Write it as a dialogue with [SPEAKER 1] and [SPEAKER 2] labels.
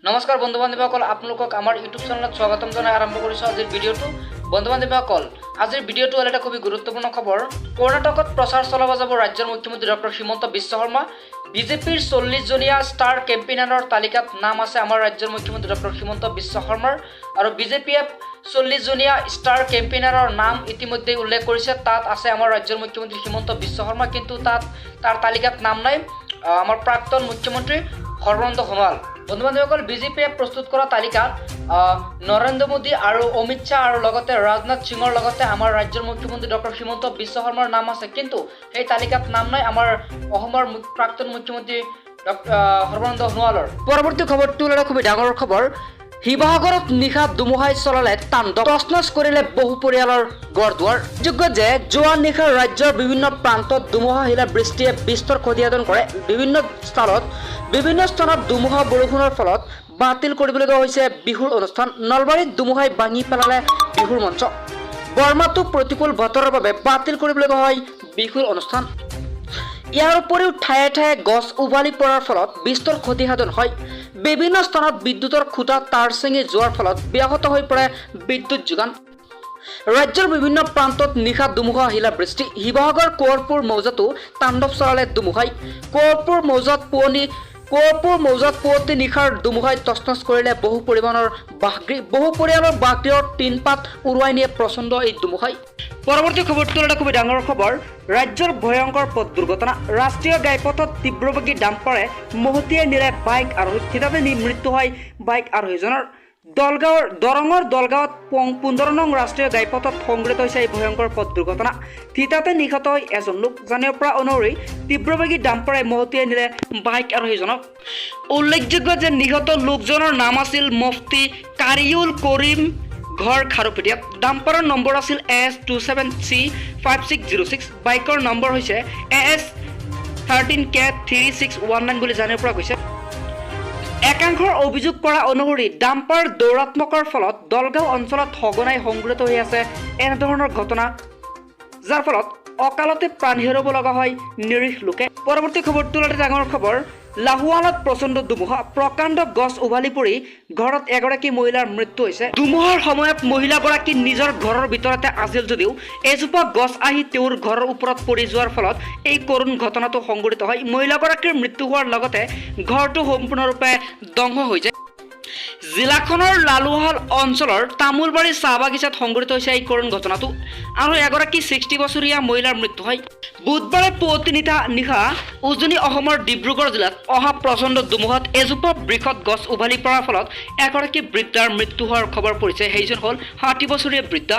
[SPEAKER 1] নমস্কাৰ বন্ধু বান্ধৱীসকল, আপোনালোকক আমাৰ ইউটিউব চেনেলত স্বাগতম জনাই আৰম্ভ কৰিছোঁ আজিৰ ভিডিঅ'টো। বন্ধু বান্ধৱীসকল, আজিৰ ভিডিঅ'টো হ'ল এটা খুবেই গুৰুত্বপূৰ্ণ খবৰ। কৰ্ণাটকত প্ৰচাৰ চলাব যাব ৰাজ্যৰ মুখ্যমন্ত্ৰী ডক্টৰ হিমন্ত বিশ্ব শৰ্মা। বিজেপিৰ 40জনীয়া ষ্টাৰ কেম্পেইনাৰৰ তালিকাত নাম আছে আমাৰ ৰাজ্যৰ মুখ্যমন্ত্ৰী ডক্টৰ হিমন্ত বিশ্ব শৰ্মাৰ। আৰু বিজেপিয়ে 40জনীয়া ষ্টাৰ কেম্পেইনাৰৰ নাম ইতিমধ্যে উল্লেখ কৰিছে। তাত আছে আমাৰ ৰাজ্যৰ মুখ্যমন্ত্ৰী হিমন্ত বিশ্ব শৰ্মা, কিন্তু তাৰ তালিকাত নাম নাই আমাৰ প্ৰাক্তন মুখ্যমন্ত্ৰী সৰ্বানন্দ সোণোৱাল। বন্ধু বান্ধৱীসকল, বিজেপিয়ে প্ৰস্তুত কৰা তালিকাত নৰেন্দ্ৰ মোদী আৰু অমিত শ্বাহ আৰু লগতে ৰাজনাথ সিঙৰ লগতে আমাৰ ৰাজ্যৰ মুখ্যমন্ত্ৰী ডক্টৰ হিমন্ত বিশ্ব শৰ্মাৰ নাম আছে, কিন্তু সেই তালিকাত নাম নাই আমাৰ অসমৰ প্ৰাক্তন মুখ্যমন্ত্ৰী সৰ্বানন্দ সোণোৱালৰ। পৰৱৰ্তী খবৰটো হ'ল খুবেই ডাঙৰ খবৰ। শিৱসাগৰত নিশা ধুমুহাই চলালে তাণ্ডৱ, তছনছ কৰিলে বহু পৰিয়ালৰ ঘৰ দুৱাৰ। যোগ্য যে যোৱা নিশা ৰাজ্যৰ বিভিন্ন প্ৰান্তত ধুমুহা শিলা বৃষ্টিয়ে বিস্তৰ ক্ষতিসাধন কৰে। বিভিন্ন স্থানত ধুমুহা বৰষুণৰ ফলত বাতিল কৰিবলগীয়া হৈছে বিহুৰ অনুষ্ঠান। নলবাৰীত ধুমুহাই ভাঙি পেলালে বিহুৰ মঞ্চ। বৰমাতো প্ৰতিকূল বতৰৰ বাবে বাতিল কৰিবলগীয়া হয় বিহুৰ অনুষ্ঠান। ইয়াৰ উপৰিও ঠায়ে ঠায়ে গছ উভালি পৰাৰ ফলত বিস্তৰ ক্ষতিসাধন হয়। বিভিন্ন স্থানত বিদ্যুতৰ খুঁটা তাঁৰ ছিঙি যোৱাৰ ফলত ব্যাহত হৈ পৰে বিদ্যুৎ যোগান। ৰাজ্যৰ বিভিন্ন প্ৰান্তত নিশা ধুমুহা শিলা বৃষ্টি। শিৱসাগৰ কোঁৱৰপুৰ মৌজাতো তাণ্ডৱ চলালে ধুমুহাই। কোঁৱৰপুৰ মৌজাত পুৱতি নিশাৰ ধুমুহাই তছনছ কৰিলে বহু পৰিয়ালৰ বাসগৃহৰ টিনপাত উৰুৱাই নিয়ে প্ৰচণ্ড এই ধুমুহাই। পৰৱৰ্তী খবৰটো এটা খুবেই ডাঙৰ খবৰ। ৰাজ্যৰ ভয়ংকৰ পথ দুৰ্ঘটনা। ৰাষ্ট্ৰীয় ঘাইপথত তীব্ৰবেগী ডাম্পাৰে মহতিয়াই নিলে বাইক আৰোহী। থিতাতে মৃত্যু হয় বাইক আৰোহীজনৰ। দৰঙৰ দলগাঁৱত 15 নং ৰাষ্ট্ৰীয় ঘাইপথত সংঘটিত হৈছে এই ভয়ংকৰ পথ দুৰ্ঘটনা। থিতাতে নিহত হয় এজন লোক। জানিব পৰা অনুসৰি তীব্ৰবেগী ডাম্পাৰে মহতিয়াই নিলে বাইক আৰোহীজনক। উল্লেখযোগ্য যে নিহত লোকজনৰ নাম আছিল মুফতি কাৰিউল কৰিম ঘৰ খাৰুপেটীয়া। ডাম্পাৰৰ নম্বৰ আছিল AS27C5606। বাইকৰ নম্বৰ হৈছে AS13K3619 বুলি জানিব পৰা গৈছে। একাংশৰ অভিযোগ কৰা অনুসৰি ডাম্পাৰ দৌৰাত্মকৰ ফলত দলগাঁও অঞ্চলত সঘনাই সংঘটিত হৈ আছে এনেধৰণৰ ঘটনা, যাৰ ফলত অকালতে প্ৰাণ হেৰুৱাব লগা হয় নিৰীহ লোকে। পৰৱৰ্তী খবৰটো এটা ডাঙৰ খবৰ। লাহোৱালত প্ৰচণ্ড ধুমুহা। প্ৰকাণ্ড গছ উভালি পৰি ঘৰত এগৰাকী মহিলাৰ মৃত্যু হৈছে। ধুমুহাৰ সময়ত মহিলাগৰাকী নিজৰ ঘৰৰ ভিতৰতে আছিল যদিও এজোপা গছ আহি তেওঁৰ ঘৰৰ ওপৰত পৰি যোৱাৰ ফলত এই কৰুণ ঘটনাটো সংঘটিত হয়। মহিলাগৰাকীৰ মৃত্যু হোৱাৰ লগতে ঘৰটো সম্পূৰ্ণৰূপে ধ্বংস হৈ যায়। জিলাখনৰ লালুহাল অঞ্চলৰ তামোলবাৰী চাহ বাগিচাত সংঘটিত হৈছে এই কৰুণ ঘটনাটো, আৰু এগৰাকী 60 বছৰীয়া মহিলাৰ মৃত্যু হয়। বুধবাৰে পুৱতি নিশা উজনি অসমৰ ডিব্ৰুগড় জিলাত অহা প্ৰচণ্ড ধুমুহাত এজোপা বৃহৎ গছ উভালি পৰাৰ ফলত এগৰাকী বৃদ্ধাৰ মৃত্যু হোৱাৰ খবৰ পৰিছে। সেইজন হ'ল 60 বছৰীয়া বৃদ্ধা।